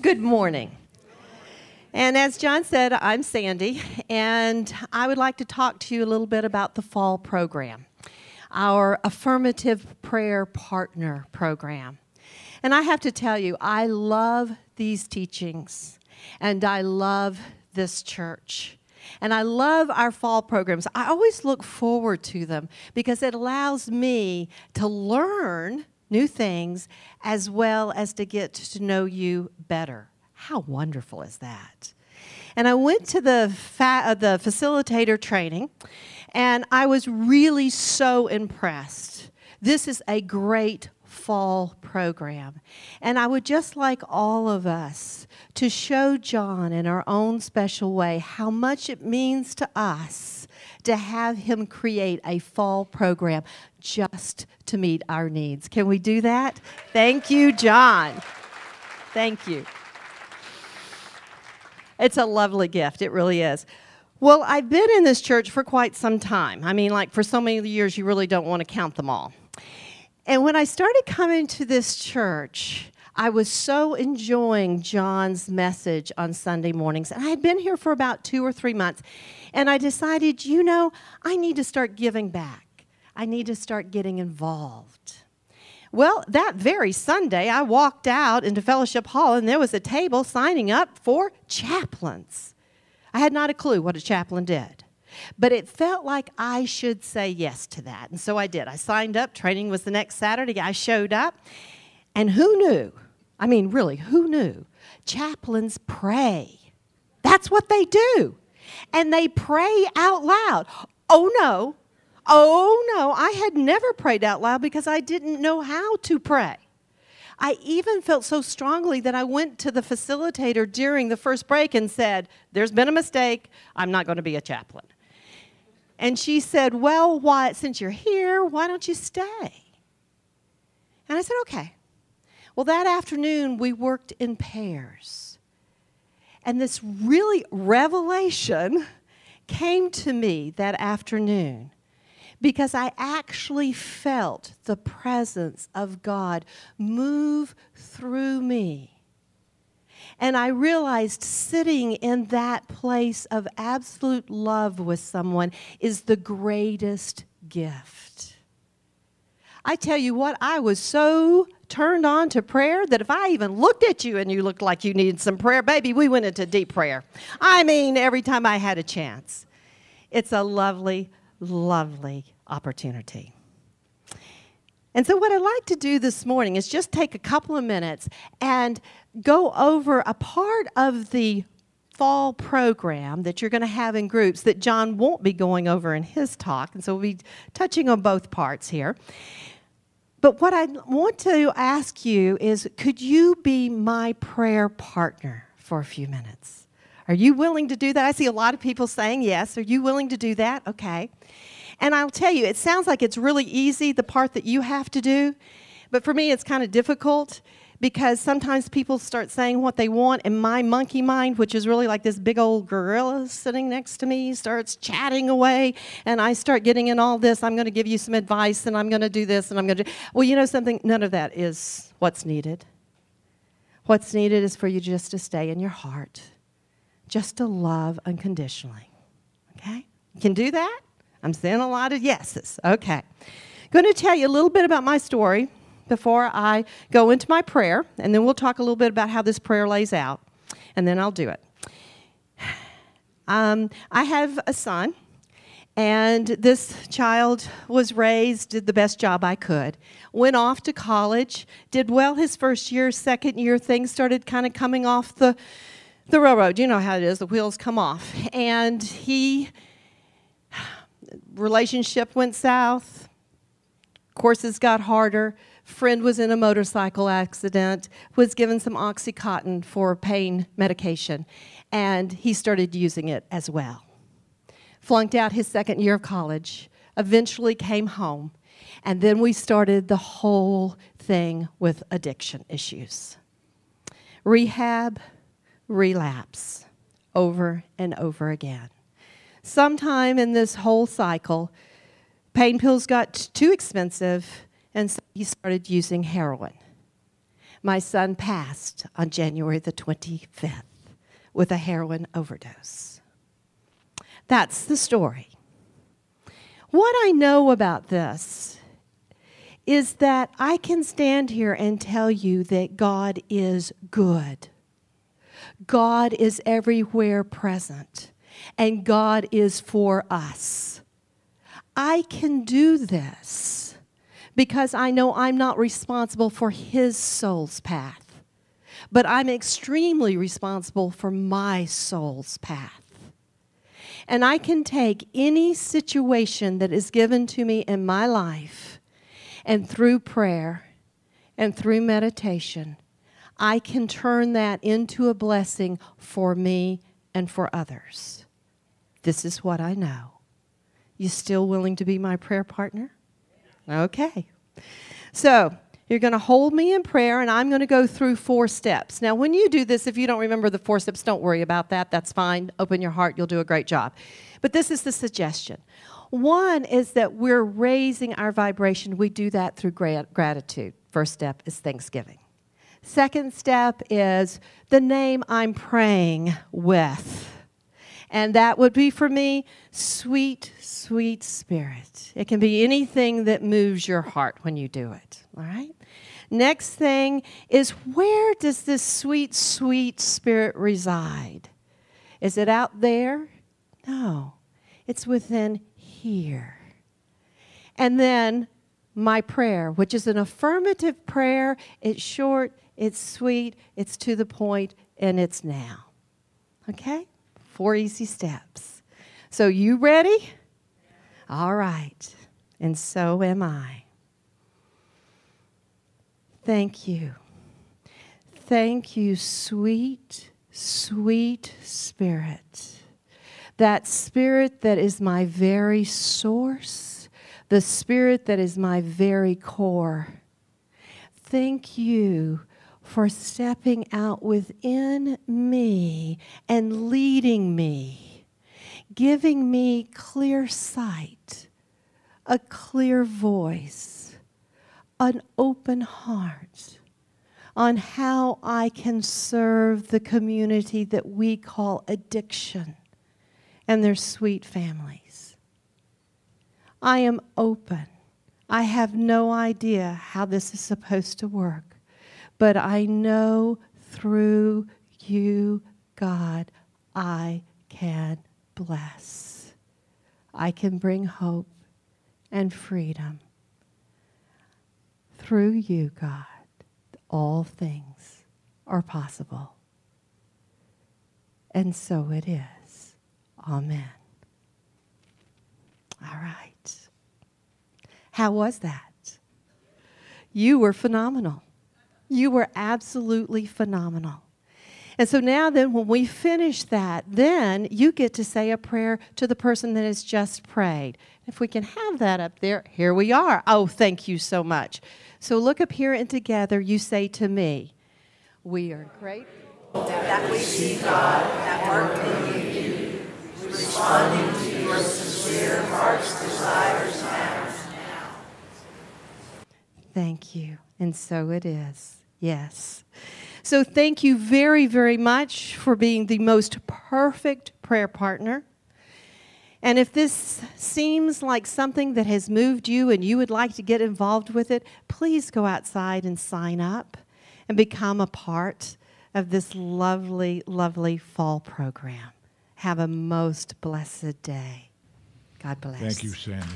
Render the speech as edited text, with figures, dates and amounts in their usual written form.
Good morning. And as John said, I'm Sandy, and I would like to talk to you a little bit about the fall program, our affirmative prayer partner program. And I have to tell you, I love these teachings, and I love this church. And I love our fall programs. I always look forward to them because it allows me to learn new things as well as to get to know you better. How wonderful is that? And I went to the facilitator training, and I was really so impressed. This is a great fall program. And I would just like all of us to show John in our own special way how much it means to us to have him create a fall program just to meet our needs. Can we do that? Thank you, John. Thank you. It's a lovely gift. It really is. Well, I've been in this church for quite some time. I mean, like for so many years, you really don't want to count them all. And when I started coming to this church, I was so enjoying John's message on Sunday mornings. And I had been here for about 2 or 3 months. And I decided, I need to start giving back. I need to start getting involved. Well, that very Sunday, I walked out into Fellowship Hall, and there was a table signing up for chaplains. I had not a clue what a chaplain did. But it felt like I should say yes to that. And so I did. I signed up. Training was the next Saturday. I showed up. And who knew? I mean, really, who knew? Chaplains pray. That's what they do. And they pray out loud. Oh, no, I had never prayed out loud because I didn't know how to pray. I even felt so strongly that I went to the facilitator during the first break and said, there's been a mistake. I'm not going to be a chaplain. And she said, well, since you're here, why don't you stay? And I said, okay. Well, that afternoon, we worked in pairs. And this really revelation came to me that afternoon because I actually felt the presence of God move through me. And I realized sitting in that place of absolute love with someone is the greatest gift. I tell you what, I was so turned on to prayer that if I even looked at you and you looked like you needed some prayer, baby, we went into deep prayer. I mean, every time I had a chance. It's a lovely, lovely opportunity. And so what I'd like to do this morning is just take a couple of minutes and go over a part of the fall program that you're going to have in groups that John won't be going over in his talk. And so we'll be touching on both parts here. But what I want to ask you is, could you be my prayer partner for a few minutes? Are you willing to do that? I see a lot of people saying yes. Are you willing to do that? Okay. And I'll tell you, it sounds like it's really easy, the part that you have to do. But for me, it's kind of difficult because sometimes people start saying what they want, and my monkey mind, which is really like this big old gorilla sitting next to me, starts chatting away, and I start getting in all this. I'm going to give you some advice, and I'm going to do this, and I'm going to do... Well, you know something? None of that is what's needed. What's needed is for you just to stay in your heart, just to love unconditionally. Okay? You can do that? I'm saying a lot of yeses. Okay. Going to tell you a little bit about my story before I go into my prayer, and then we'll talk a little bit about how this prayer lays out, and then I'll do it. I have a son, and this child was raised, did the best job I could, went off to college, did well his first year, second year, things started kind of coming off the railroad. You know how it is, the wheels come off. And relationship went south, courses got harder, friend was in a motorcycle accident, was given some Oxycontin for pain medication, and he started using it as well. Flunked out his second year of college, eventually came home, and then we started the whole thing with addiction issues. Rehab, relapse, over and over again. Sometime in this whole cycle, pain pills got too expensive, and so he started using heroin. My son passed on January the 25th with a heroin overdose. That's the story. What I know about this is that I can stand here and tell you that God is good. God is everywhere present, and God is for us. I can do this because I know I'm not responsible for his soul's path, but I'm extremely responsible for my soul's path. And I can take any situation that is given to me in my life, and through prayer and through meditation, I can turn that into a blessing for me and for others. This is what I know. You still willing to be my prayer partner? Okay. So, you're going to hold me in prayer, and I'm going to go through 4 steps. Now, when you do this, if you don't remember the 4 steps, don't worry about that. That's fine. Open your heart. You'll do a great job. But this is the suggestion. One is that we're raising our vibration. We do that through gratitude. First step is thanksgiving. Second step is the name I'm praying with. And that would be for me, sweet, sweet spirit. It can be anything that moves your heart when you do it. All right? Next thing is, where does this sweet, sweet spirit reside? Is it out there? No. It's within here. And then my prayer, which is an affirmative prayer. It's short, it's sweet, it's to the point, and it's now. Okay? 4 easy steps. So you ready? All right. And so am I. Thank you. Thank you, sweet, sweet spirit. That spirit that is my very source, the spirit that is my very core. Thank you for stepping out within me and leading me, giving me clear sight, a clear voice, an open heart on how I can serve the community that we call addiction and their sweet families. I am open. I have no idea how this is supposed to work, but I know through you, God, I can bless. I can bring hope and freedom. Through you, God, all things are possible. And so it is. Amen. All right. How was that? You were phenomenal. You were absolutely phenomenal. And so now then, when we finish that, then you get to say a prayer to the person that has just prayed. If we can have that up there, here we are. Oh, thank you so much. So look up here, and together you say to me, we are grateful that we see God at work in you, responding to your sincere heart's desires now. Thank you. And so it is. Yes. So thank you very, very much for being the most perfect prayer partner. And if this seems like something that has moved you and you would like to get involved with it, please go outside and sign up and become a part of this lovely, lovely fall program. Have a most blessed day. God bless. Thank you, Sandy.